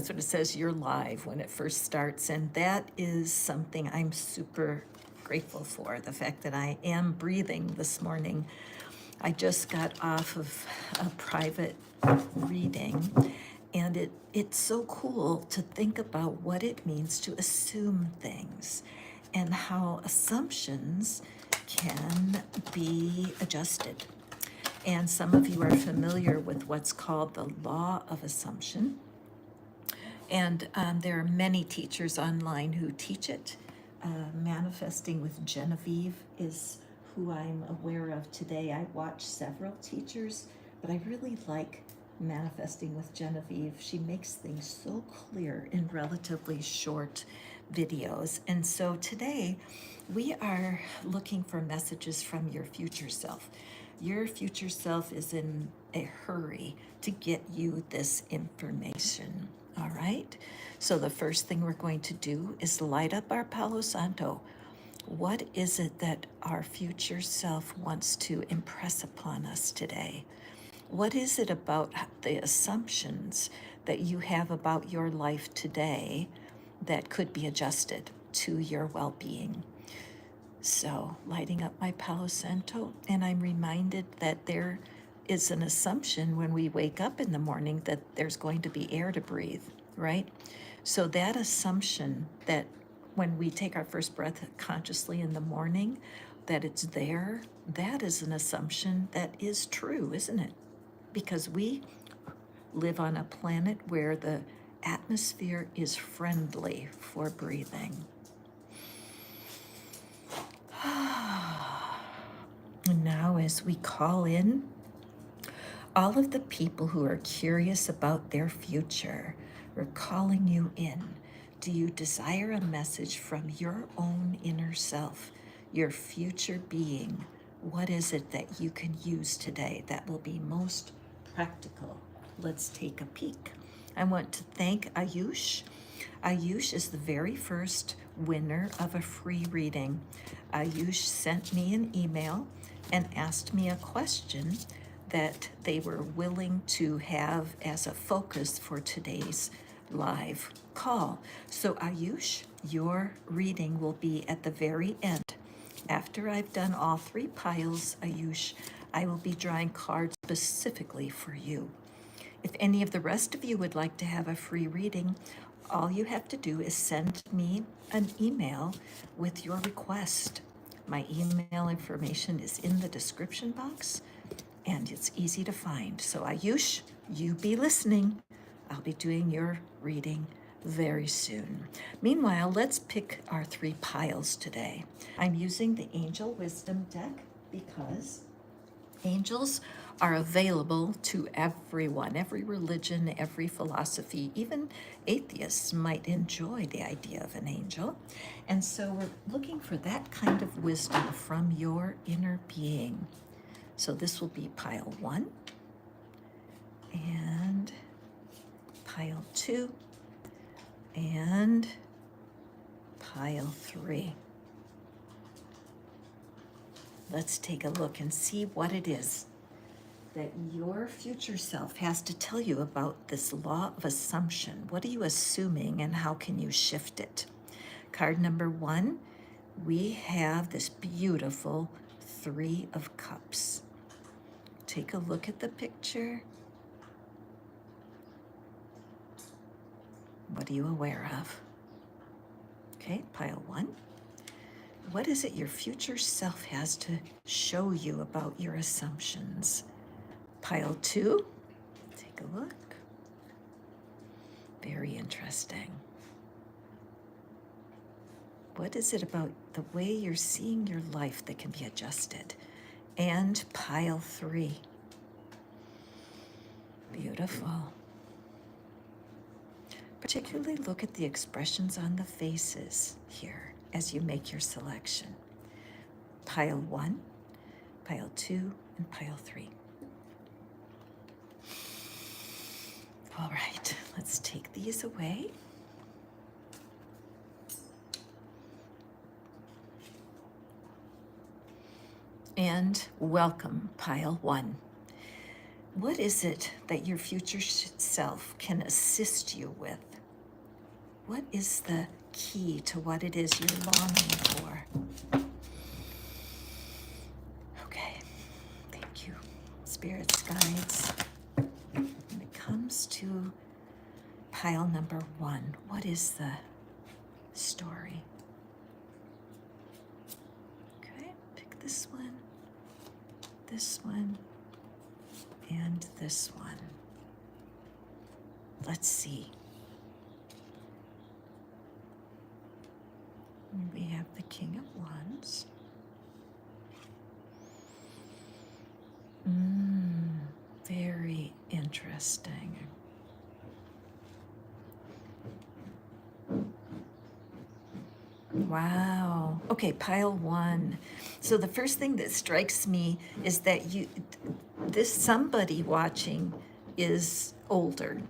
That's what it says, you're live when it first starts. And that is something I'm super grateful for, the fact that I am breathing this morning. I just got off of a private reading, and it's so cool to think about what it means to assume things and how assumptions can be adjusted. And some of you are familiar with what's called the law of assumption. And there are many teachers online who teach it. Manifesting with Genevieve is who I'm aware of today. I watch several teachers, but I really like Manifesting with Genevieve. She makes things so clear in relatively short videos. And so today we are looking for messages from your future self. Your future self is in a hurry to get you this information. All right? So the first thing we're going to do is light up our Palo Santo. What is it that our future self wants to impress upon us today? What is it about the assumptions that you have about your life today that could be adjusted to your well-being? So, lighting up my Palo Santo, and I'm reminded that there is an assumption when we wake up in the morning that there's going to be air to breathe, right? So, that assumption that when we take our first breath consciously in the morning, that it's there, that is an assumption that is true, isn't it? Because we live on a planet where the atmosphere is friendly for breathing. And now, as we call in all of the people who are curious about their future, we're calling you in. Do you desire a message from your own inner self, your future being? What is it that you can use today that will be most practical? Let's take a peek. I want to thank Ayush. Ayush is the very first winner of a free reading. Ayush sent me an email and asked me a question that they were willing to have as a focus for today's live call. So Ayush, your reading will be at the very end. After I've done all three piles, Ayush, I will be drawing cards specifically for you. If any of the rest of you would like to have a free reading, all you have to do is send me an email with your request. My email information is in the description box, and it's easy to find. So Ayush, you be listening. I'll be doing your reading very soon. Meanwhile, let's pick our three piles today. I'm using the Angel Wisdom deck because angels are available to everyone, every religion, every philosophy. Even atheists might enjoy the idea of an angel. And so we're looking for that kind of wisdom from your inner being. So this will be pile 1 and pile 2 and pile 3. Let's take a look and see what it is that your future self has to tell you about this law of assumption. What are you assuming and how can you shift it? Card number 1, we have this beautiful 3 of Cups. Take a look at the picture. What are you aware of? Okay, pile 1. What is it your future self has to show you about your assumptions? Pile 2, take a look. Very interesting. What is it about the way you're seeing your life that can be adjusted? And pile 3. Beautiful. Particularly look at the expressions on the faces here as you make your selection. Pile 1, pile 2, and pile 3. All right, let's take these away. And welcome, pile 1. What is it that your future self can assist you with What is the key to what it is you're longing for? Okay, thank you, spirits, guides. When it comes to pile number 1, what is the story? Okay, pick this one, and this one. Let's see. We have the King of Wands. Very interesting. Wow. Okay, pile 1. So the first thing that strikes me is that this somebody watching is older.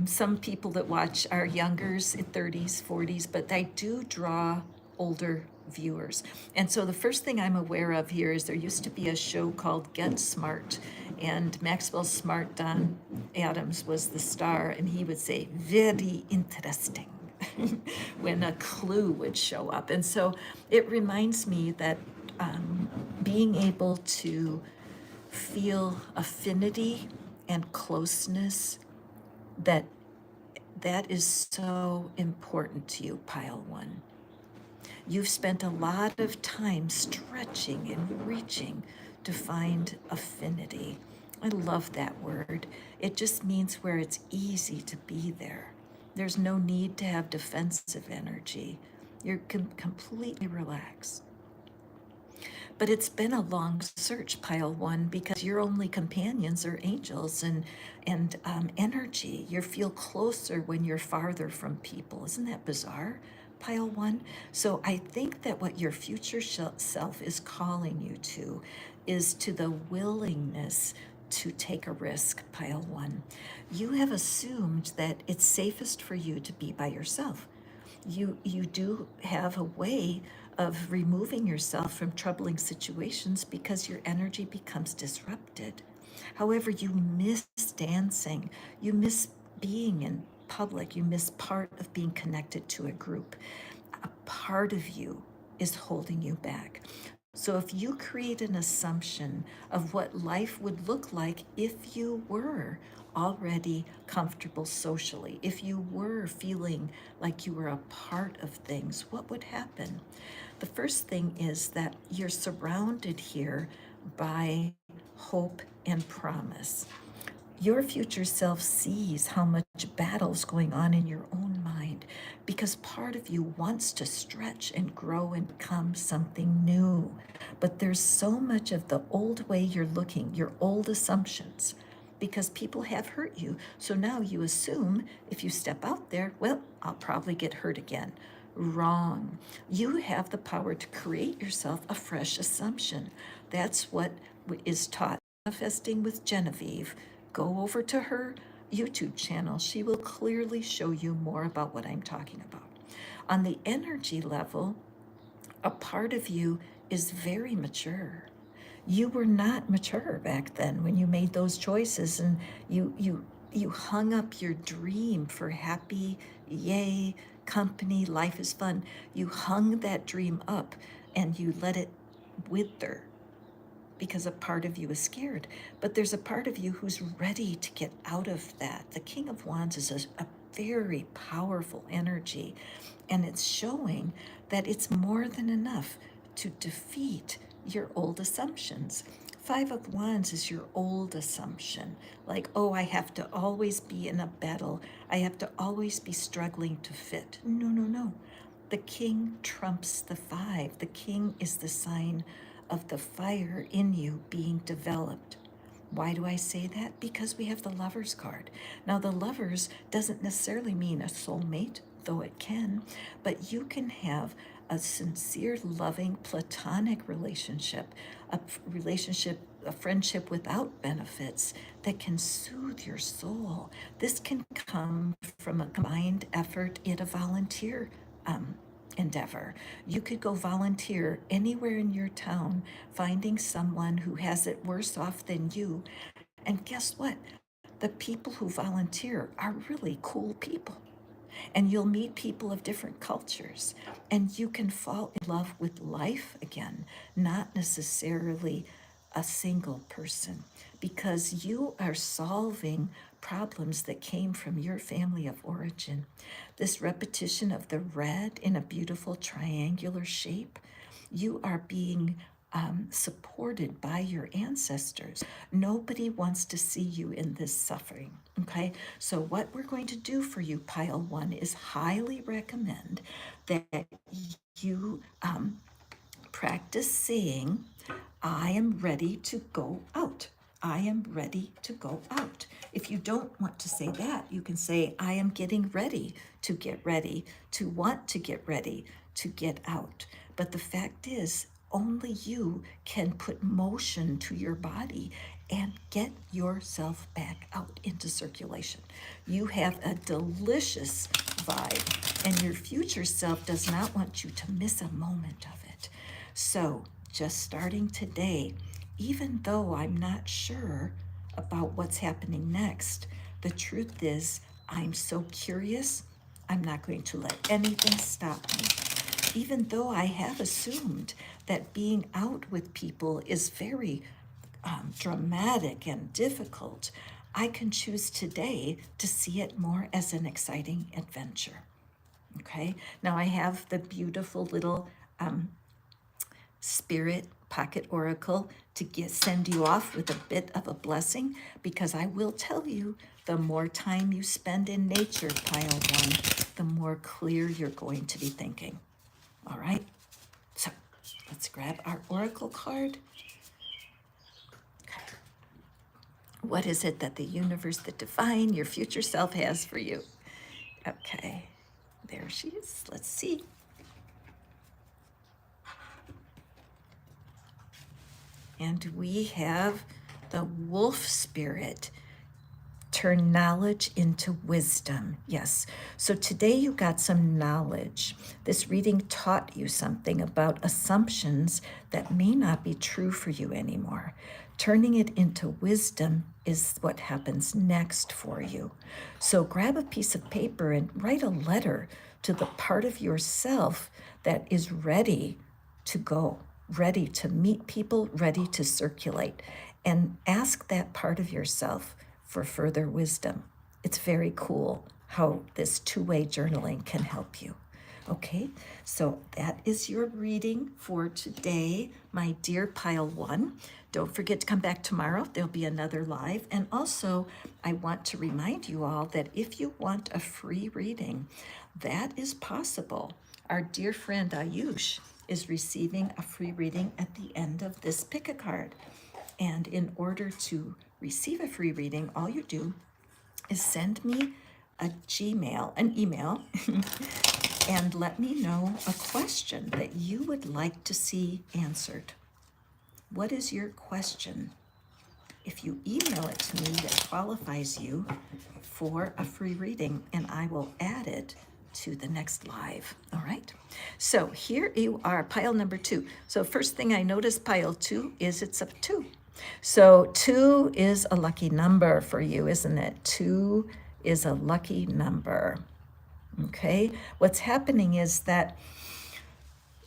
Some people that watch are youngers, 30s, 40s, but they do draw older viewers. And so the first thing I'm aware of here is there used to be a show called Get Smart, and Maxwell Smart, Don Adams was the star, and he would say, very interesting. When a clue would show up. And so it reminds me that being able to feel affinity and closeness, that is so important to you, pile 1. You've spent a lot of time stretching and reaching to find affinity. I love that word. It just means where it's easy to be there. There's no need to have defensive energy. You can completely relax. But it's been a long search, pile 1, because your only companions are angels and energy. You feel closer when you're farther from people. Isn't that bizarre, pile 1? So I think that what your future self is calling you to is to the willingness to take a risk, pile 1. You have assumed that it's safest for you to be by yourself. You do have a way of removing yourself from troubling situations because your energy becomes disrupted. However, you miss dancing, you miss being in public, you miss part of being connected to a group. A part of you is holding you back. So if you create an assumption of what life would look like if you were already comfortable socially, if you were feeling like you were a part of things, what would happen? The first thing is that you're surrounded here by hope and promise. Your future self sees how much battle's going on in your own mind because part of you wants to stretch and grow and become something new. But there's so much of the old way you're looking, your old assumptions, because people have hurt you. So now you assume if you step out there, well, I'll probably get hurt again. Wrong. You have the power to create yourself a fresh assumption. That's what is taught. Manifesting with Genevieve. Go over to her YouTube channel. She will clearly show you more about what I'm talking about. On the energy level, a part of you is very mature. You were not mature back then when you made those choices, and you hung up your dream for happy, yay, company, life is fun. You hung that dream up and you let it wither because a part of you is scared. But there's a part of you who's ready to get out of that. The King of Wands is a very powerful energy, and it's showing that it's more than enough to defeat your old assumptions. Five of Wands is your old assumption, like, oh, I have to always be in a battle. I have to always be struggling to fit. No, no, no. The King trumps the 5. The King is the sign of the fire in you being developed. Why do I say that? Because we have the Lovers card. Now, the Lovers doesn't necessarily mean a soulmate, though it can, but you can have a sincere, loving, platonic relationship, a friendship without benefits that can soothe your soul. This can come from a combined effort in a volunteer endeavor. You could go volunteer anywhere in your town, finding someone who has it worse off than you. And guess what? The people who volunteer are really cool people. And you'll meet people of different cultures, and you can fall in love with life again, not necessarily a single person, because you are solving problems that came from your family of origin. This repetition of the red in a beautiful triangular shape, you are being supported by your ancestors. Nobody wants to see you in this suffering. Okay, so what we're going to do for you, pile one, is highly recommend that you practice saying, I am ready to go out. I am ready to go out. If you don't want to say that, you can say, I am getting ready, to want to get ready, to get out. But the fact is, only you can put motion to your body and get yourself back out into circulation. You have a delicious vibe, and your future self does not want you to miss a moment of it. So, just starting today, even though I'm not sure about what's happening next, the truth is, I'm so curious, I'm not going to let anything stop me. Even though I have assumed that being out with people is very dramatic and difficult, I can choose today to see it more as an exciting adventure. Okay, now I have the beautiful little spirit pocket oracle to send you off with a bit of a blessing, because I will tell you, the more time you spend in nature, pile one, the more clear you're going to be thinking. All right, so let's grab our oracle card. Okay. What is it that the universe, the divine, your future self has for you? Okay, there she is. Let's see. And we have the wolf spirit. Turn knowledge into wisdom. Yes. So today you got some knowledge. This reading taught you something about assumptions that may not be true for you anymore. Turning it into wisdom is what happens next for you. So grab a piece of paper and write a letter to the part of yourself that is ready to go, ready to meet people, ready to circulate, and ask that part of yourself for further wisdom. It's very cool how this two-way journaling can help you. Okay, so that is your reading for today, my dear pile one. Don't forget to come back tomorrow. There'll be another live. And also, I want to remind you all that if you want a free reading, that is possible. Our dear friend Ayush is receiving a free reading at the end of this pick a card. And in order to receive a free reading, all you do is send me an email, and let me know a question that you would like to see answered. What is your question? If you email it to me, that qualifies you for a free reading, and I will add it to the next live. All right. So here you are, pile number two. So first thing I noticed, pile two, is it's a two. So 2 is a lucky number for you, isn't it? 2 is a lucky number. Okay, what's happening is that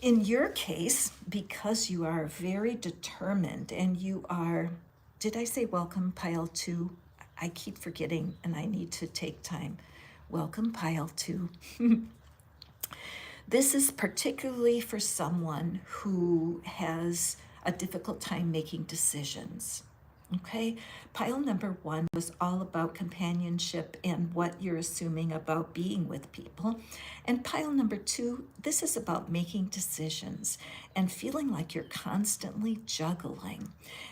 in your case, because you are very determined and you are, did I say welcome, pile 2? I keep forgetting and I need to take time. Welcome, pile 2. This is particularly for someone who has a difficult time making decisions. Okay, pile number 1 was all about companionship and what you're assuming about being with people. And pile number 2, this is about making decisions and feeling like you're constantly juggling.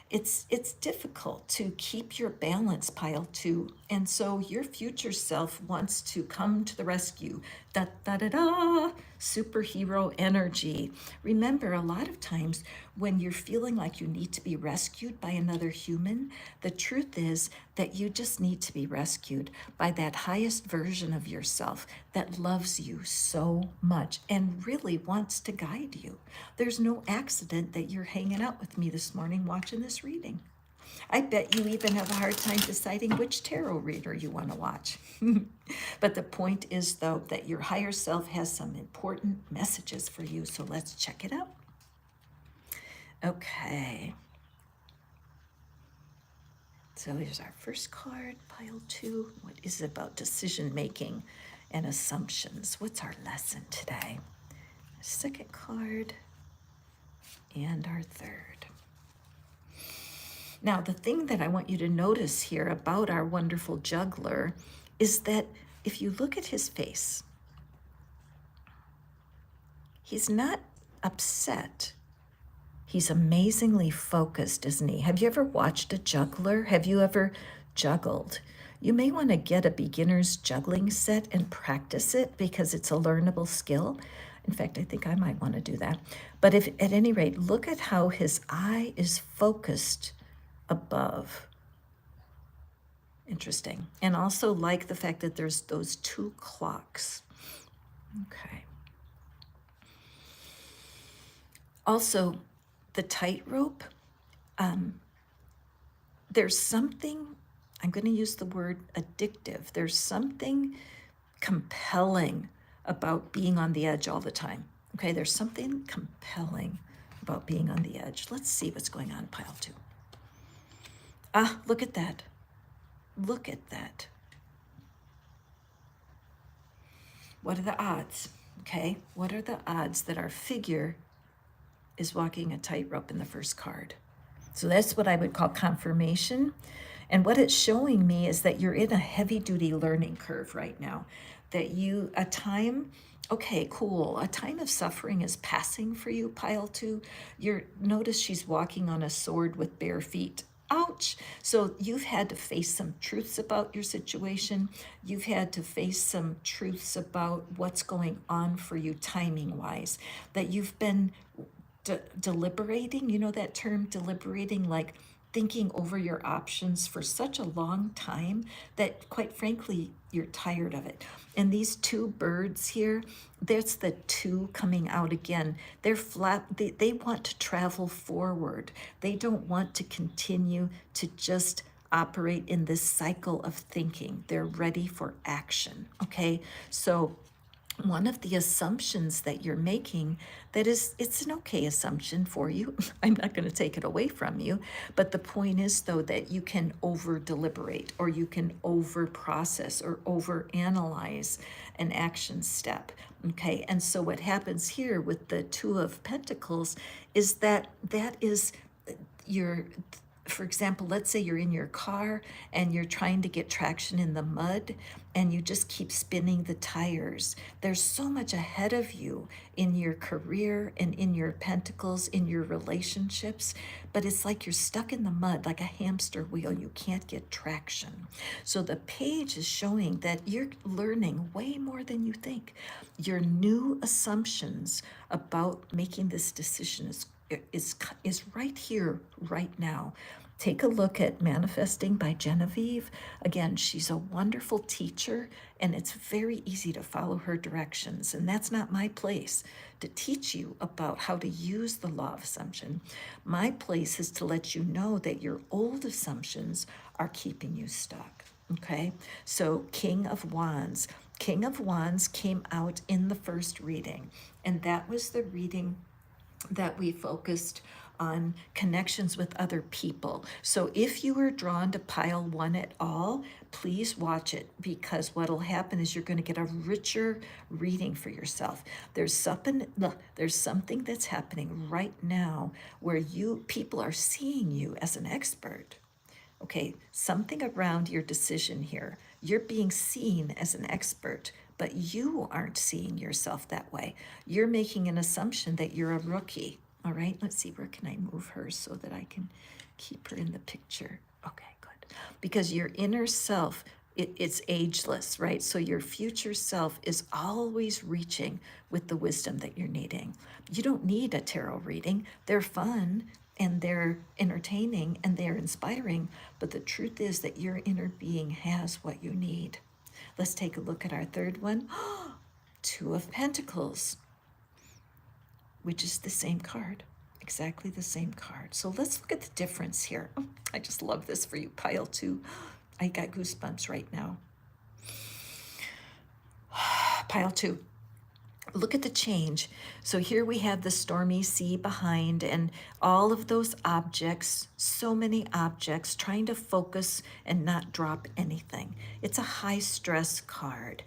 It's difficult to keep your balance, pile 2. And so your future self wants to come to the rescue. Da da da da, superhero energy. Remember, a lot of times when you're feeling like you need to be rescued by another human, the truth is that you just need to be rescued by that highest version of yourself that loves you so much and really wants to guide you. There's no accident that you're hanging out with me this morning watching this reading. I bet you even have a hard time deciding which tarot reader you want to watch. But the point is, though, that your higher self has some important messages for you, so let's check it out. Okay. So here's our first card, pile 2. What is it about decision making and assumptions? What's our lesson today? Second card and our third. Now, the thing that I want you to notice here about our wonderful juggler is that if you look at his face, he's not upset. He's amazingly focused, isn't he? Have you ever watched a juggler? Have you ever juggled? You may want to get a beginner's juggling set and practice it because it's a learnable skill. In fact, I think I might want to do that. But if at any rate, look at how his eye is focused above. Interesting. And also like the fact that there's those 2 clocks. Okay. Also, the tightrope, there's something, I'm going to use the word addictive. There's something compelling about being on the edge all the time. Okay, there's something compelling about being on the edge. Let's see what's going on in pile 2. Ah, look at that. Look at that. What are the odds? Okay, what are the odds that our figure is walking a tightrope in the first card? So that's what I would call confirmation. And what it's showing me is that you're in a heavy-duty learning curve right now. That a time of suffering is passing for you, pile 2. Notice she's walking on a sword with bare feet. Ouch. So you've had to face some truths about your situation. You've had to face some truths about what's going on for you timing-wise. That you've been deliberating, you know that term, deliberating, like thinking over your options for such a long time that quite frankly, you're tired of it. And these 2 birds here, there's the 2 coming out again. They're flat, they want to travel forward. They don't want to continue to just operate in this cycle of thinking. They're ready for action, okay? So one of the assumptions that you're making, it's an okay assumption for you. I'm not going to take it away from you. But the point is, though, that you can over deliberate, or you can over process, or over analyze an action step. Okay. And so what happens here with the 2 of Pentacles is that is your, for example, let's say you're in your car and you're trying to get traction in the mud and you just keep spinning the tires. There's so much ahead of you in your career and in your pentacles, in your relationships, but it's like you're stuck in the mud like a hamster wheel. You can't get traction. So the page is showing that you're learning way more than you think. Your new assumptions about making this decision is right here, right now. Take a look at Manifesting by Genevieve. Again, she's a wonderful teacher, and it's very easy to follow her directions. And that's not my place to teach you about how to use the law of assumption. My place is to let you know that your old assumptions are keeping you stuck. Okay? So, King of Wands. King of Wands came out in the first reading, and that was the reading that we focused on connections with other people. So if you were drawn to pile 1 at all, please watch it, because what'll happen is you're going to get a richer reading for yourself. There's something that's happening right now where people are seeing you as an expert. Okay, something around your decision here. You're being seen as an expert, but you aren't seeing yourself that way. You're making an assumption that you're a rookie. All right, let's see, where can I move her so that I can keep her in the picture? Okay, good. Because your inner self, it's ageless, right? So your future self is always reaching with the wisdom that you're needing. You don't need a tarot reading. They're fun and they're entertaining and they're inspiring, but the truth is that your inner being has what you need. Let's take a look at our third one. 2 of Pentacles, which is the same card. exactly the same card. So let's look at the difference here. Oh, I just love this for you, pile 2. I got goosebumps right now. Pile 2. Look at the change. So here we have the stormy sea behind and all of those objects, so many objects, trying to focus and not drop anything. It's a high stress card.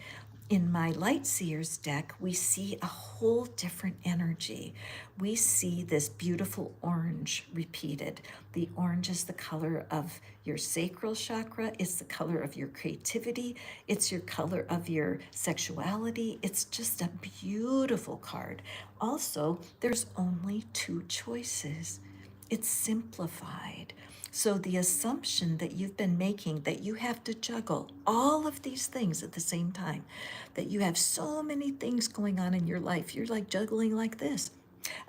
In my Light Seers deck, we see a whole different energy. We see this beautiful orange repeated. The orange is the color of your sacral chakra. It's the color of your creativity. It's your color of your sexuality. It's just a beautiful card. Also, there's only 2 choices. It's simplified. So the assumption that you've been making that you have to juggle all of these things at the same time, that you have so many things going on in your life, you're like juggling like this.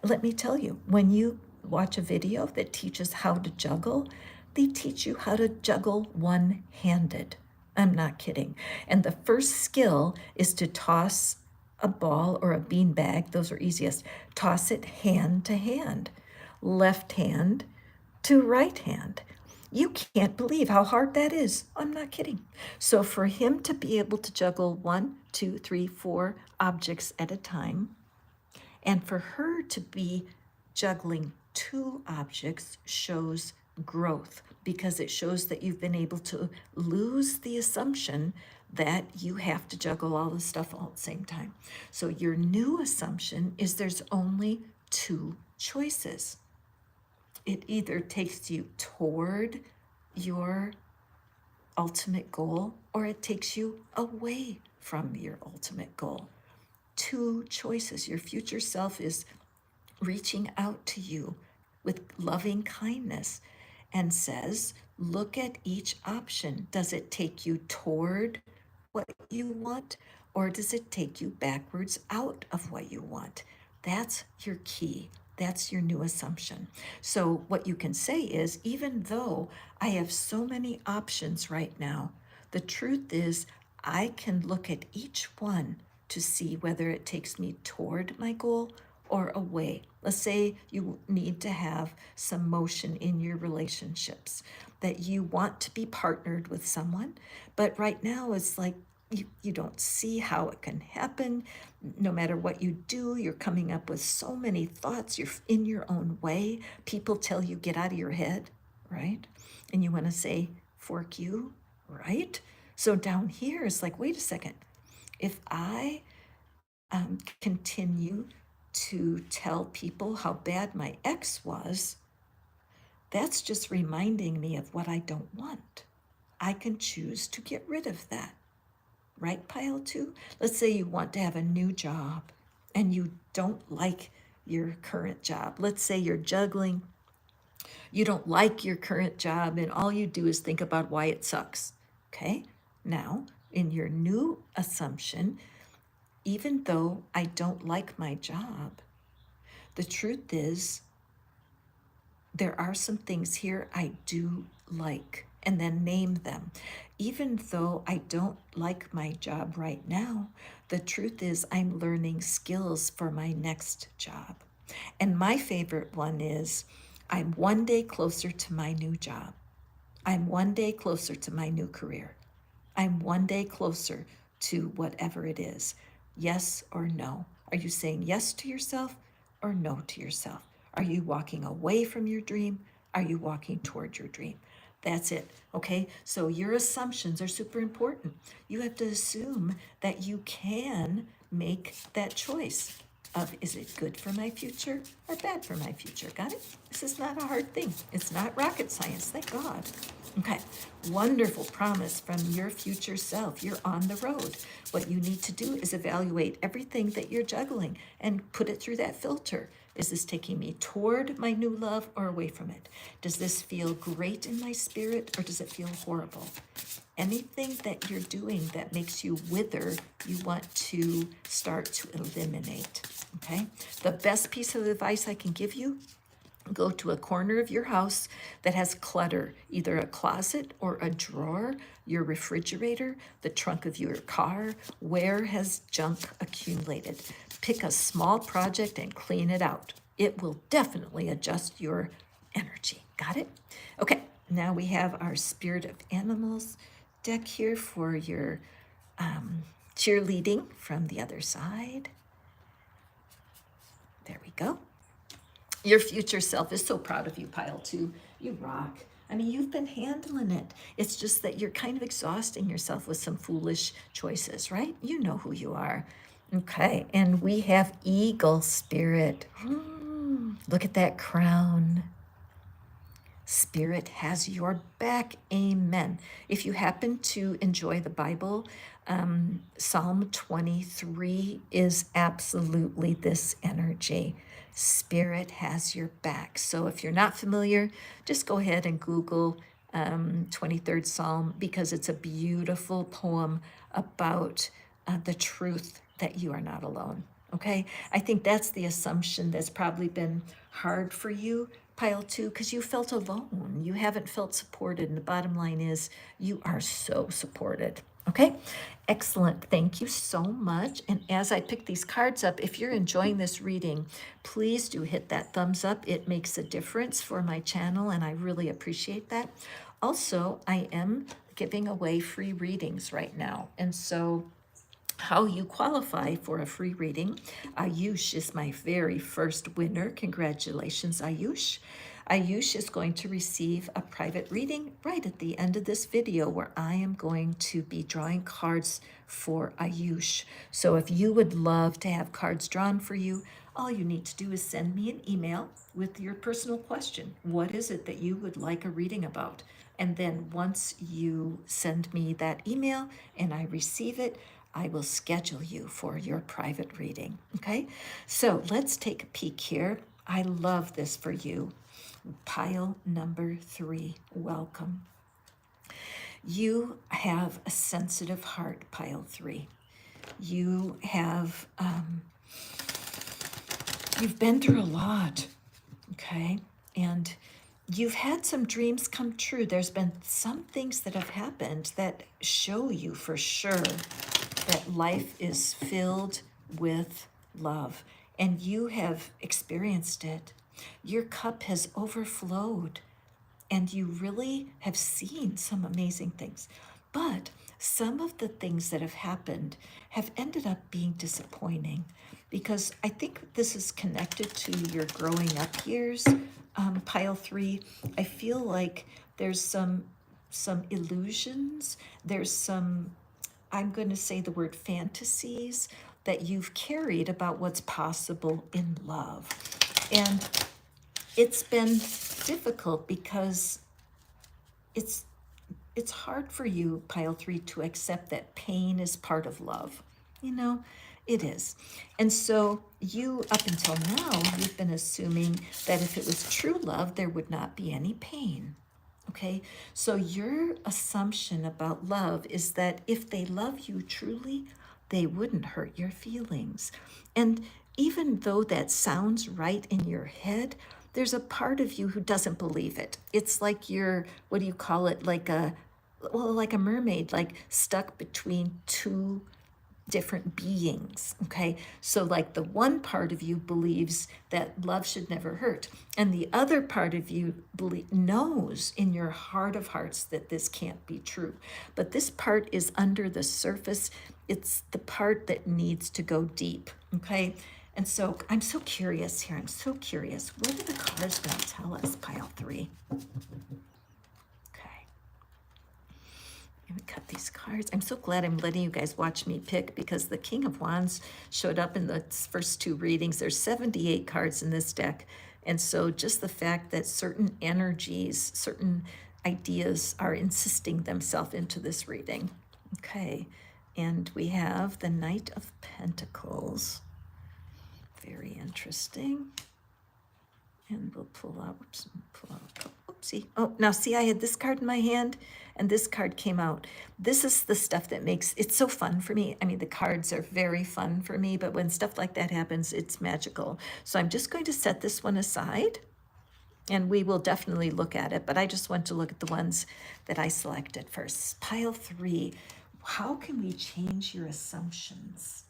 Let me tell you, when you watch a video that teaches how to juggle, they teach you how to juggle one-handed. I'm not kidding. And the first skill is to toss a ball or a bean bag. Those are easiest. Toss it hand to hand, left hand to right hand. You can't believe how hard that is. I'm not kidding. So for him to be able to juggle 1, 2, 3, 4 objects at a time, and for her to be juggling 2 objects shows growth, because it shows that you've been able to lose the assumption that you have to juggle all the stuff all at the same time. So your new assumption is there's only 2 choices. It either takes you toward your ultimate goal or it takes you away from your ultimate goal. 2 choices. Your future self is reaching out to you with loving kindness and says, look at each option. Does it take you toward what you want, or does it take you backwards out of what you want? That's your key. That's your new assumption. So what you can say is, even though I have so many options right now, the truth is I can look at each one to see whether it takes me toward my goal or away. Let's say you need to have some motion in your relationships, that you want to be partnered with someone, but right now it's like you don't see how it can happen. No matter what you do, you're coming up with so many thoughts. You're in your own way. People tell you, get out of your head, right? And you want to say, fork you, right? So down here, it's like, wait a second. If I continue to tell people how bad my ex was, that's just reminding me of what I don't want. I can choose to get rid of that. Right, pile 2? Let's say you want to have a new job and you don't like your current job. Let's say you're juggling. You don't like your current job and all you do is think about why it sucks. Okay? Now, in your new assumption, even though I don't like my job, the truth is there are some things here I do like, and then name them. Even though I don't like my job right now, the truth is I'm learning skills for my next job. And my favorite one is I'm one day closer to my new job. I'm one day closer to my new career. I'm one day closer to whatever it is. Yes or no? Are you saying yes to yourself or no to yourself? Are you walking away from your dream? Are you walking toward your dream? That's it, okay? So your assumptions are super important. You have to assume that you can make that choice of, is it good for my future or bad for my future? Got it? This is not a hard thing. It's not rocket science, thank God. Okay, wonderful promise from your future self. You're on the road. What you need to do is evaluate everything that you're juggling and put it through that filter. Is this taking me toward my new love or away from it? Does this feel great in my spirit or does it feel horrible? Anything that you're doing that makes you wither, you want to start to eliminate, okay? The best piece of advice I can give you, go to a corner of your house that has clutter, either a closet or a drawer, your refrigerator, the trunk of your car, where has junk accumulated. Pick a small project and clean it out. it will definitely adjust your energy. Got it? Okay, now we have our Spirit of Animals deck here for your cheerleading from the other side. There we go. Your future self is so proud of you, pile two. You rock. I mean, you've been handling it. It's just that you're kind of exhausting yourself with some foolish choices, right? You know who you are. Okay, and we have eagle spirit. Look at that crown. Spirit has your back. Amen. If you happen to enjoy the Bible, Psalm 23 is absolutely this energy. Spirit has your back. So if you're not familiar, just go ahead and Google 23rd Psalm, because it's a beautiful poem about the truth that you are not alone. Okay, I think that's the assumption that's probably been hard for you, pile two, because you felt alone. You haven't felt supported. And the bottom line is you are so supported. Okay, excellent. Thank you so much. And as I pick these cards up, if you're enjoying this reading, please do hit that thumbs up. It makes a difference for my channel, and I really appreciate that. Also, I am giving away free readings right now. And so how you qualify for a free reading. Ayush is my very first winner. Congratulations, Ayush. Ayush is going to receive a private reading right at the end of this video, where I am going to be drawing cards for Ayush. So if you would love to have cards drawn for you, all you need to do is send me an email with your personal question. What is it that you would like a reading about? And then once you send me that email and I receive it, I will schedule you for your private reading. Okay, so let's take a peek here. I love this for you. Pile number 3, welcome. You have a sensitive heart, pile 3. You have, you've been through a lot, okay? And you've had some dreams come true. There's been some things that have happened that show you for sure that life is filled with love, and you have experienced it. Your cup has overflowed, and you really have seen some amazing things. But some of the things that have happened have ended up being disappointing, because I think this is connected to your growing up years, pile 3. I feel like there's some illusions, there's some, I'm going to say the word fantasies that you've carried about what's possible in love. And it's been difficult because it's hard for you, pile 3, to accept that pain is part of love. You know, it is. And so you, up until now, you've been assuming that if it was true love, there would not be any pain. Okay, so your assumption about love is that if they love you truly, they wouldn't hurt your feelings. And even though that sounds right in your head, there's a part of you who doesn't believe it. It's like you're, what do you call it? Like a mermaid, like stuck between two different beings. Okay, so like the one part of you believes that love should never hurt, and the other part of you knows in your heart of hearts that this can't be true. But this part is under the surface. It's the part that needs to go deep. Okay, and so I'm so curious here. I'm so curious. What are the cards going to tell us, pile 3? Let me cut these cards. I'm so glad I'm letting you guys watch me pick, because the King of Wands showed up in the first 2 readings. There's 78 cards in this deck. And so just the fact that certain energies, certain ideas are insisting themselves into this reading. Okay, and we have the Knight of Pentacles. Very interesting. And we'll pull out, oopsie. Oh, now see, I had this card in my hand and this card came out. This is the stuff that makes it so fun for me. I mean, the cards are very fun for me, but when stuff like that happens, it's magical. So I'm just going to set this one aside, and we will definitely look at it, but I just want to look at the ones that I selected first. Pile 3, how can we change your assumptions?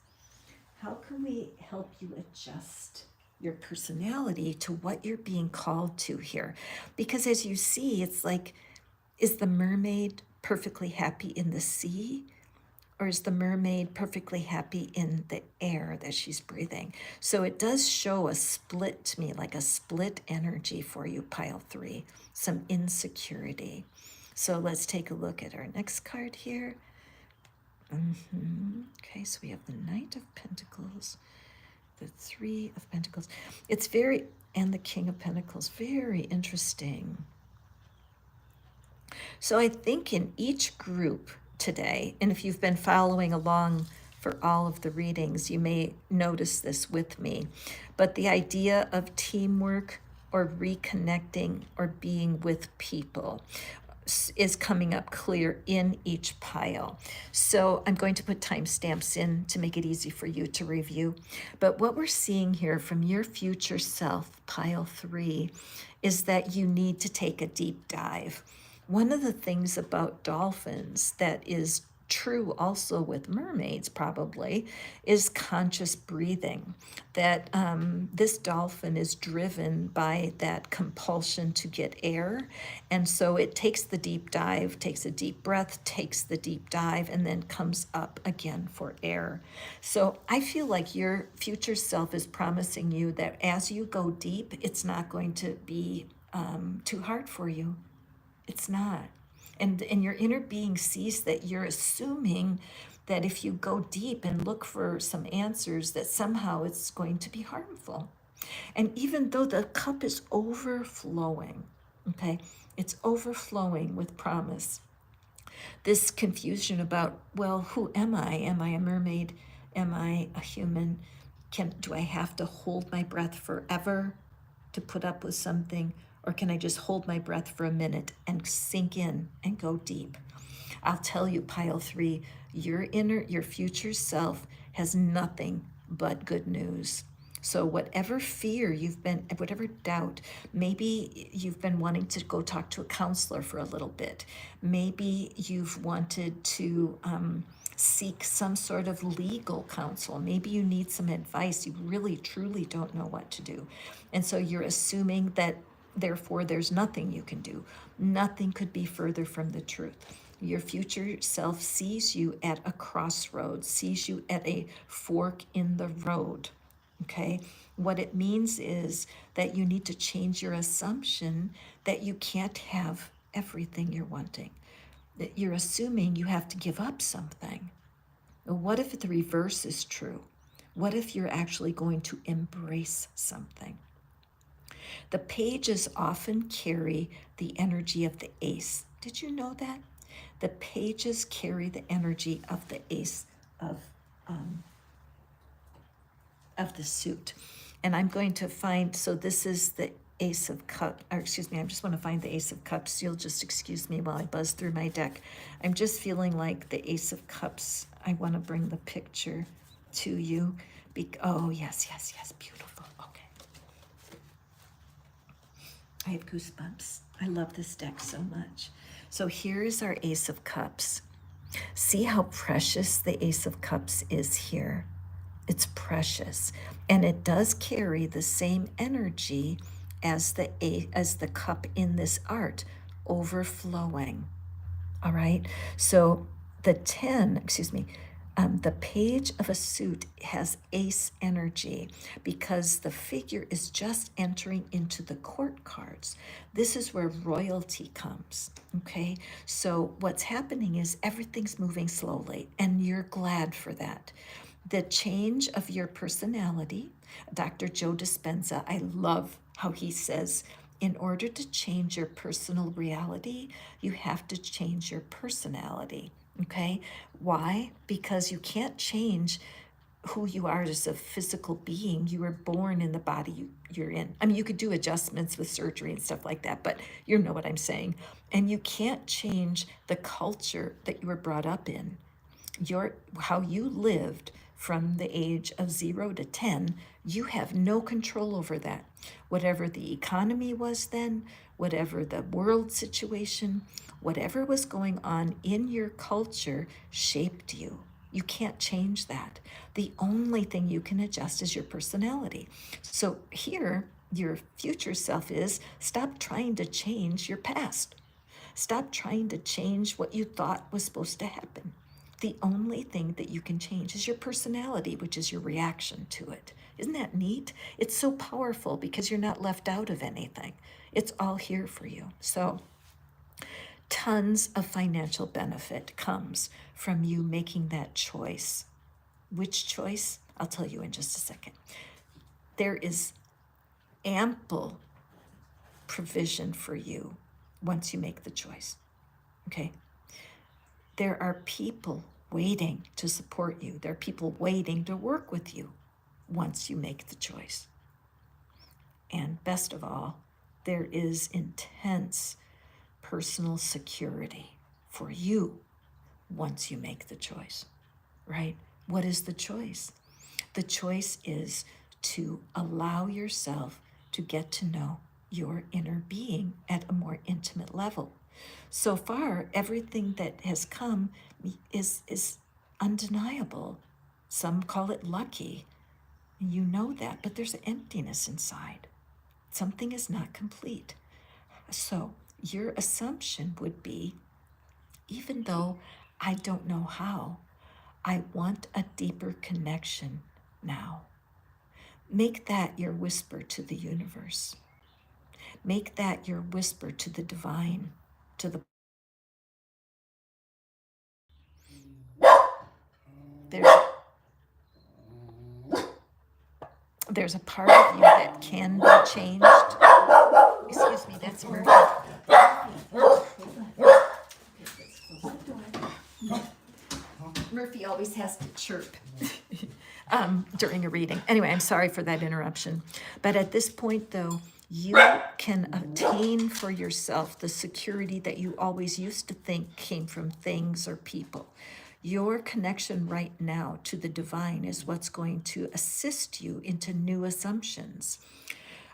How can we help you adjust your personality to what you're being called to here. Because as you see, it's like, is the mermaid perfectly happy in the sea? Or is the mermaid perfectly happy in the air that she's breathing? So it does show a split to me, like a split energy for you, pile 3, some insecurity. So let's take a look at our next card here. Okay, so we have the Knight of Pentacles, the 3 of Pentacles. It's very, and the King of Pentacles, very interesting. So I think in each group today, and if you've been following along for all of the readings, you may notice this with me, but the idea of teamwork or reconnecting or being with people is coming up clear in each pile. So I'm going to put timestamps in to make it easy for you to review. But what we're seeing here from your future self, pile 3, is that you need to take a deep dive. One of the things about dolphins that is true also with mermaids probably is conscious breathing, that this dolphin is driven by that compulsion to get air, and so it takes the deep dive, takes a deep breath, takes the deep dive, and then comes up again for air. So I feel like your future self is promising you that as you go deep, it's not going to be too hard for you. It's not. And your inner being sees that you're assuming that if you go deep and look for some answers, that somehow it's going to be harmful. And even though the cup is overflowing, okay, it's overflowing with promise. This confusion about, well, who am I? Am I a mermaid? Am I a human? Do I have to hold my breath forever to put up with something? Or can I just hold my breath for a minute and sink in and go deep? I'll tell you, pile 3, your future self has nothing but good news. So whatever fear you've been, whatever doubt, maybe you've been wanting to go talk to a counselor for a little bit. Maybe you've wanted to seek some sort of legal counsel. Maybe you need some advice. You really, truly don't know what to do. And so you're assuming that therefore there's nothing you can do. Nothing could be further from the truth. Your future self sees you at a crossroads, sees you at a fork in the road. Okay? What it means is that you need to change your assumption that you can't have everything you're wanting. That you're assuming you have to give up something. What if the reverse is true? What if you're actually going to embrace something? The pages often carry the energy of the ace. Did you know that? The pages carry the energy of the ace of the suit. And I'm going to find, so this is the Ace of Cups, or excuse me, I just want to find the Ace of Cups. You'll just excuse me while I buzz through my deck. I'm just feeling like the Ace of Cups, I want to bring the picture to you. Oh, yes, yes, yes, beautiful. Okay. I have goosebumps. I love this deck so much. So here's our Ace of Cups. See how precious the Ace of Cups is here. It's precious, and it does carry the same energy as the cup in this art, overflowing. All right. So the page of a suit has ace energy because the figure is just entering into the court cards. This is where royalty comes. Okay. So what's happening is everything's moving slowly, and you're glad for that. The change of your personality, Dr. Joe Dispenza, I love how he says, in order to change your personal reality, you have to change your personality. Okay? Why? Because you can't change who you are as a physical being. You were born in the body you're in. I mean, you could do adjustments with surgery and stuff like that, but you know what I'm saying. And you can't change the culture that you were brought up in. How you lived from the age of 0 to 10, you have no control over that. Whatever the economy was then, whatever the world situation, whatever was going on in your culture shaped you. You can't change that. The only thing you can adjust is your personality. So here, your future self is stop trying to change your past. Stop trying to change what you thought was supposed to happen. The only thing that you can change is your personality, which is your reaction to it. Isn't that neat? It's so powerful because you're not left out of anything. It's all here for you. So, tons of financial benefit comes from you making that choice. Which choice? I'll tell you in just a second. There is ample provision for you once you make the choice. Okay? There are people waiting to support you. There are people waiting to work with you once you make the choice. And best of all, there is intense personal security for you once you make the choice, right? What is the choice? The choice is to allow yourself to get to know your inner being at a more intimate level. So far, everything that has come is undeniable. Some call it lucky. You know that, but there's an emptiness inside. Something is not complete. So your assumption would be, even though I don't know how, I want a deeper connection now. Make that your whisper to the universe. Make that your whisper to the divine, to the there's a part of you that can be changed. Excuse me, that's Murphy. Murphy always has to chirp during a reading. Anyway, I'm sorry for that interruption. But at this point, though, you can obtain for yourself the security that you always used to think came from things or people. Your connection right now to the divine is what's going to assist you into new assumptions.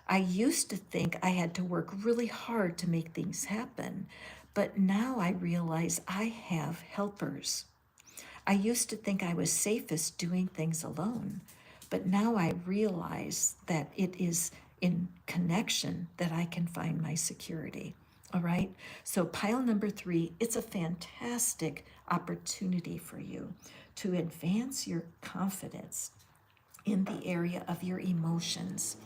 I used to think I had to work really hard to make things happen, but now I realize I have helpers. I used to think I was safest doing things alone, but now I realize that it is in connection that I can find my security. All right. So, pile number 3, it's a fantastic opportunity for you to advance your confidence in the area of your emotions.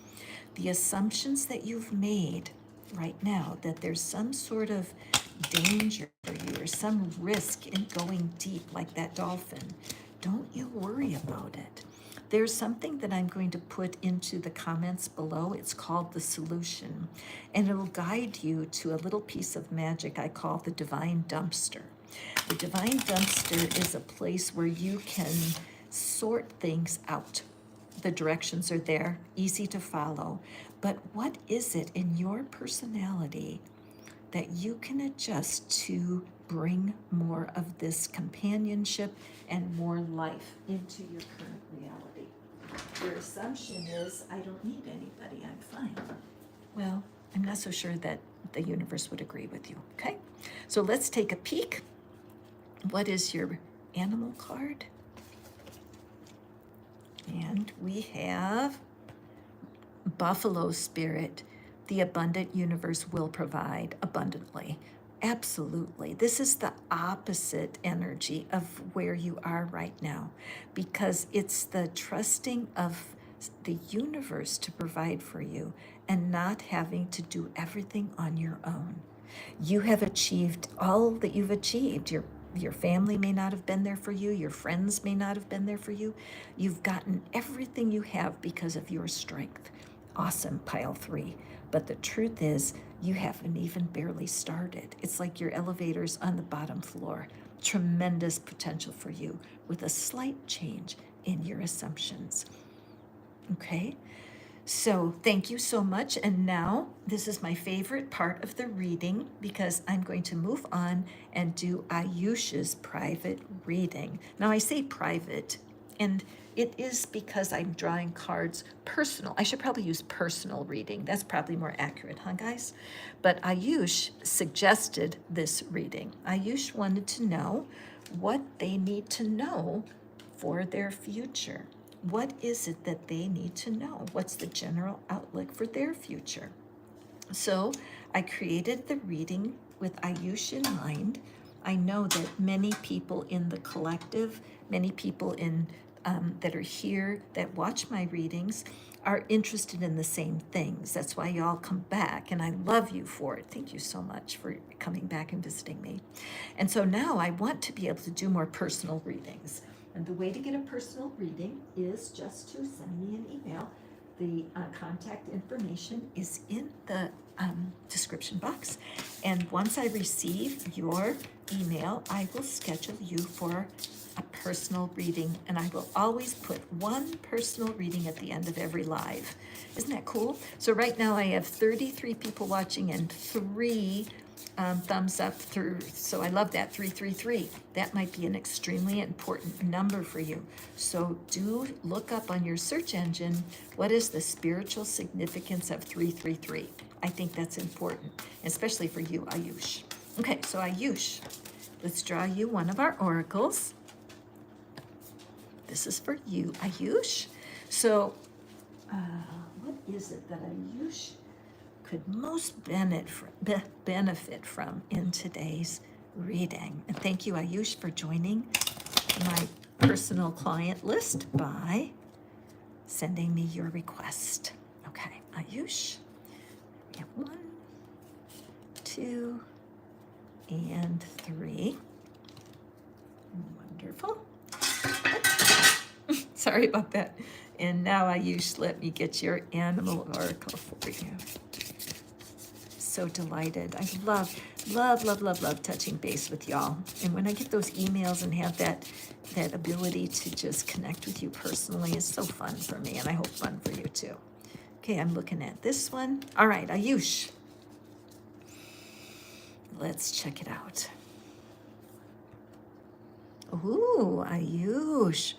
The assumptions that you've made right now, that there's some sort of danger for you or some risk in going deep like that dolphin, don't you worry about it. There's something that I'm going to put into the comments below. It's called the solution, and it'll guide you to a little piece of magic I call the divine dumpster. The divine dumpster is a place where you can sort things out. The directions are there, easy to follow. But what is it in your personality that you can adjust to bring more of this companionship and more life into your current reality? Your assumption is, I don't need anybody, I'm fine. Well, I'm not so sure that the universe would agree with you, okay? So let's take a peek. What is your animal card? And we have Buffalo Spirit. The abundant universe will provide abundantly. Absolutely. This is the opposite energy of where you are right now, because it's the trusting of the universe to provide for you and not having to do everything on your own. You have achieved all that you've achieved. Your family may not have been there for you. Your friends may not have been there for you. You've gotten everything you have because of your strength. Awesome, pile 3. But the truth is, you haven't even barely started. It's like your elevator's on the bottom floor. Tremendous potential for you with a slight change in your assumptions. Okay? So thank you so much. And now this is my favorite part of the reading, because I'm going to move on and do Ayush's private reading. Now I say private, and it is because I'm drawing cards personal. I should probably use personal reading. That's probably more accurate, huh, guys? But Ayush suggested this reading. Ayush wanted to know what they need to know for their future. What is it that they need to know? What's the general outlook for their future? So I created the reading with Ayush in mind. I know that many people in the collective, many people in that are here that watch my readings are interested in the same things. That's why y'all come back, and I love you for it. Thank you so much for coming back and visiting me. And so now I want to be able to do more personal readings. And the way to get a personal reading is just to send me an email. The contact information is in the description box. And once I receive your email, I will schedule you for a personal reading. And I will always put one personal reading at the end of every live. Isn't that cool? So right now I have 33 people watching and 3 thumbs up through. So I love that, 333. That might be an extremely important number for you. So do look up on your search engine, what is the spiritual significance of 333? I think that's important, especially for you, Ayush. Okay, so Ayush, let's draw you one of our oracles. This is for you, Ayush. So what is it that Ayush could most benefit from in today's reading? And thank you, Ayush, for joining my personal client list by sending me your request. Okay, Ayush, we have 1, 2, and 3. Wonderful. Sorry about that. And now, Ayush, let me get your animal oracle for you. So delighted. I love touching base with y'all. And when I get those emails and have that ability to just connect with you personally, is so fun for me, and I hope fun for you too. Okay, I'm looking at this one. All right, Ayush. Let's check it out. Ooh, Ayush.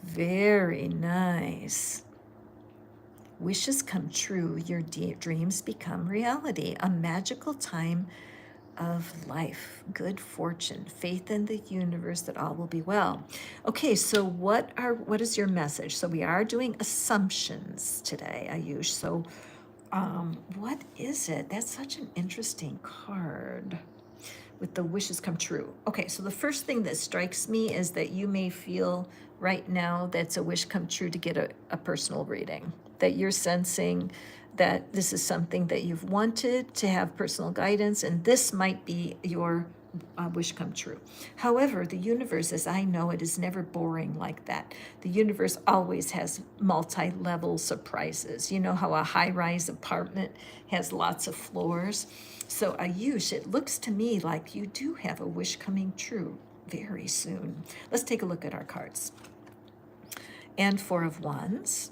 Very nice. Wishes come true, your dreams become reality. A magical time of life, good fortune, faith in the universe that all will be well. Okay, so what is your message? So we are doing assumptions today, Ayush. So what is it? That's such an interesting card with the wishes come true. Okay, so the first thing that strikes me is that you may feel right now that's a wish come true to get a personal reading, that you're sensing that this is something that you've wanted to have personal guidance, and this might be your wish come true. However, the universe, as I know it, is never boring like that. The universe always has multi-level surprises. You know how a high-rise apartment has lots of floors? So Ayush, it looks to me like you do have a wish coming true very soon. Let's take a look at our cards. And 4 of Wands.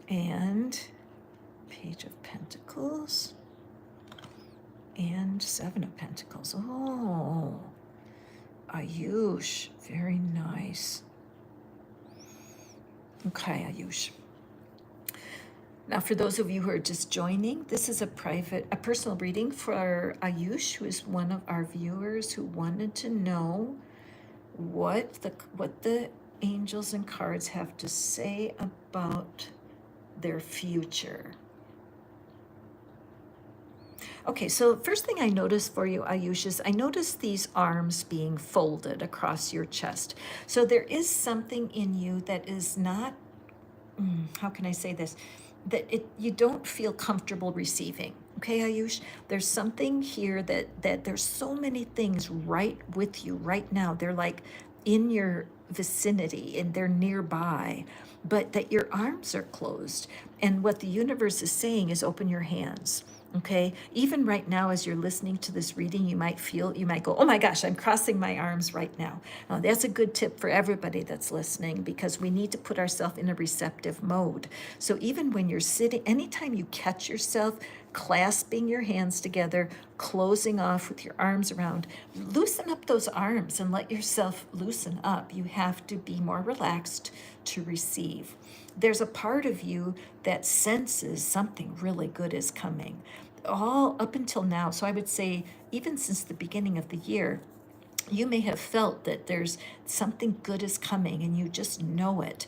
And Page of Pentacles. And 7 of Pentacles. Oh, Ayush, very nice. Okay, Ayush. Now, for those of you who are just joining, this is a personal reading for Ayush, who is one of our viewers who wanted to know what the angels and cards have to say about their future. Okay, so first thing I noticed for you, Ayush, is I noticed these arms being folded across your chest. So there is something in you that is not, how can I say this? That you don't feel comfortable receiving. Okay, Ayush, there's something here that there's so many things right with you right now. They're like in your vicinity and they're nearby, but that your arms are closed. And what the universe is saying is open your hands. Okay, even right now, as you're listening to this reading, you might go, oh my gosh, I'm crossing my arms right now. That's a good tip for everybody that's listening, because we need to put ourselves in a receptive mode. So even when you're sitting, anytime you catch yourself clasping your hands together, closing off with your arms around, loosen up those arms and let yourself loosen up. You have to be more relaxed to receive. There's a part of you that senses something really good is coming. all up until now, so I would say even since the beginning of the year, you may have felt that there's something good is coming and you just know it.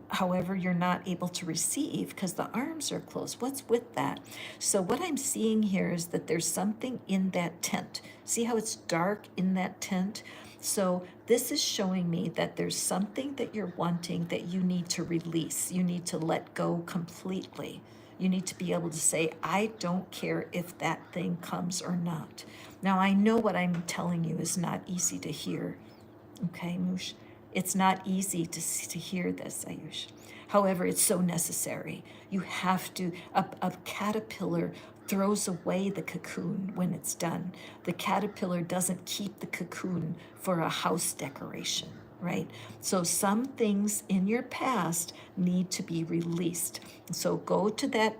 However, you're not able to receive because the arms are closed. What's with that? So, what I'm seeing here is that there's something in that tent. See how it's dark in that tent? So, this is showing me that there's something that you're wanting that you need to release. You need to let go completely. You need to be able to say, I don't care if that thing comes or not. Now, I know what I'm telling you is not easy to hear. Okay, Moosh? It's not easy to hear this, Ayush. However, it's so necessary. You have to, a caterpillar throws away the cocoon when it's done. The caterpillar doesn't keep the cocoon for a house decoration, right? So some things in your past need to be released. So go to that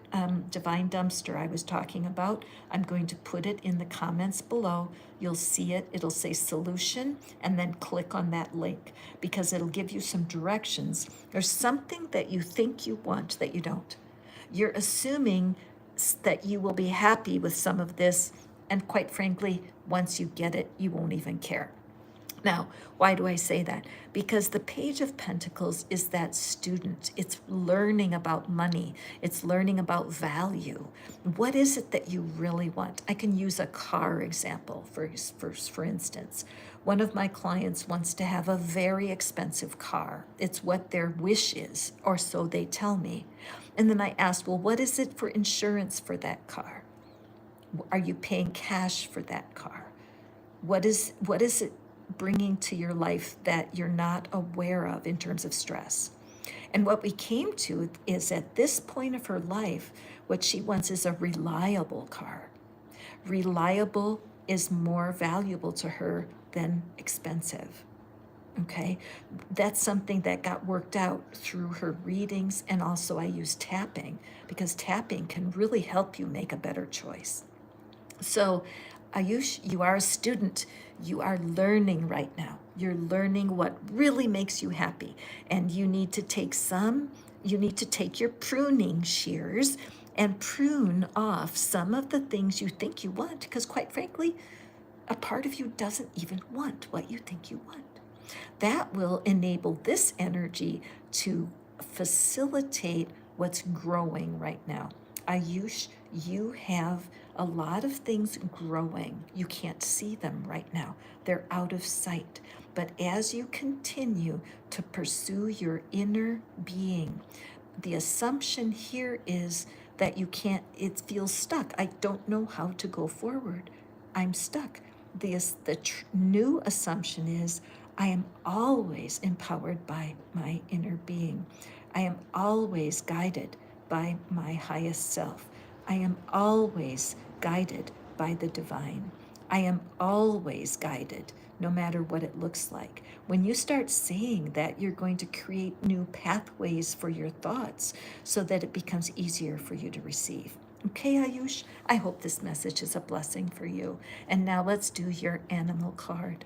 divine dumpster I was talking about. I'm going to put it in the comments below. You'll see it. It'll say solution, and then click on that link because it'll give you some directions. There's something that you think you want that you don't. You're assuming that you will be happy with some of this, and quite frankly, once you get it, you won't even care. Now, why do I say that? Because the Page of Pentacles is that student. It's learning about money. It's learning about value. What is it that you really want? I can use a car example, for instance. One of my clients wants to have a very expensive car. It's what their wish is, or so they tell me. And then I asked, well, what is it for insurance for that car? Are you paying cash for that car? What is it bringing to your life that you're not aware of in terms of stress? And what we came to is at this point of her life, what she wants is a reliable car. Reliable is more valuable to her than expensive. Okay, that's something that got worked out through her readings, and also I use tapping because tapping can really help you make a better choice. So, Ayush, you are a student. You are learning right now. You're learning what really makes you happy. And you need to take your pruning shears and prune off some of the things you think you want, because quite frankly, a part of you doesn't even want what you think you want. That will enable this energy to facilitate what's growing right now. Ayush, you have a lot of things growing. You can't see them right now. They're out of sight. But as you continue to pursue your inner being, the assumption here is that it feels stuck. I don't know how to go forward. I'm stuck. The new assumption is I am always empowered by my inner being. I am always guided by my highest self. I am always guided by the divine. I am always guided, no matter what it looks like. When you start saying that, you're going to create new pathways for your thoughts so that it becomes easier for you to receive. Okay, Ayush, I hope this message is a blessing for you. And now let's do your animal card.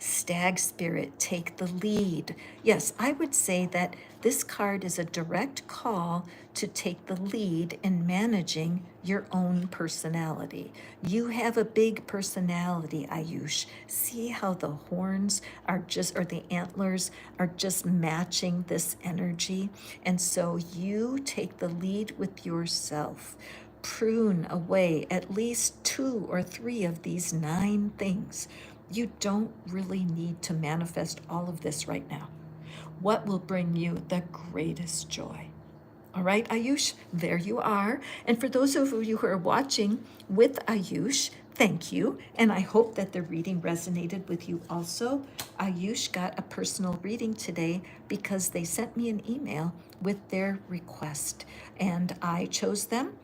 Stag Spirit, take the lead. Yes, I would say that this card is a direct call to take the lead in managing your own personality. You have a big personality, Ayush. See how the horns are or the antlers are just matching this energy? And so you take the lead with yourself. Prune away at least 2 or 3 of these 9 things. You don't really need to manifest all of this right now. What will bring you the greatest joy? All right, Ayush, there you are. And for those of you who are watching with Ayush, thank you. And I hope that the reading resonated with you also. Ayush got a personal reading today because they sent me an email with their request. And I chose them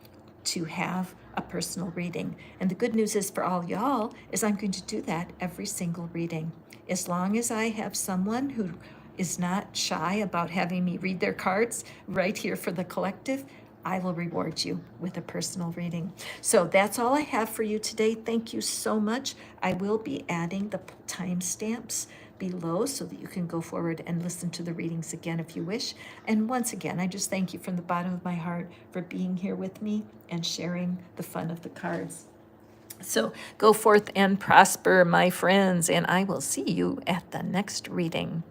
to have a personal reading. And the good news is for all y'all is I'm going to do that every single reading. As long as I have someone who is not shy about having me read their cards right here for the collective, I will reward you with a personal reading. So that's all I have for you today. Thank you so much. I will be adding the timestamps below so that you can go forward and listen to the readings again if you wish. And once again, I just thank you from the bottom of my heart for being here with me and sharing the fun of the cards. So go forth and prosper, my friends, and I will see you at the next reading.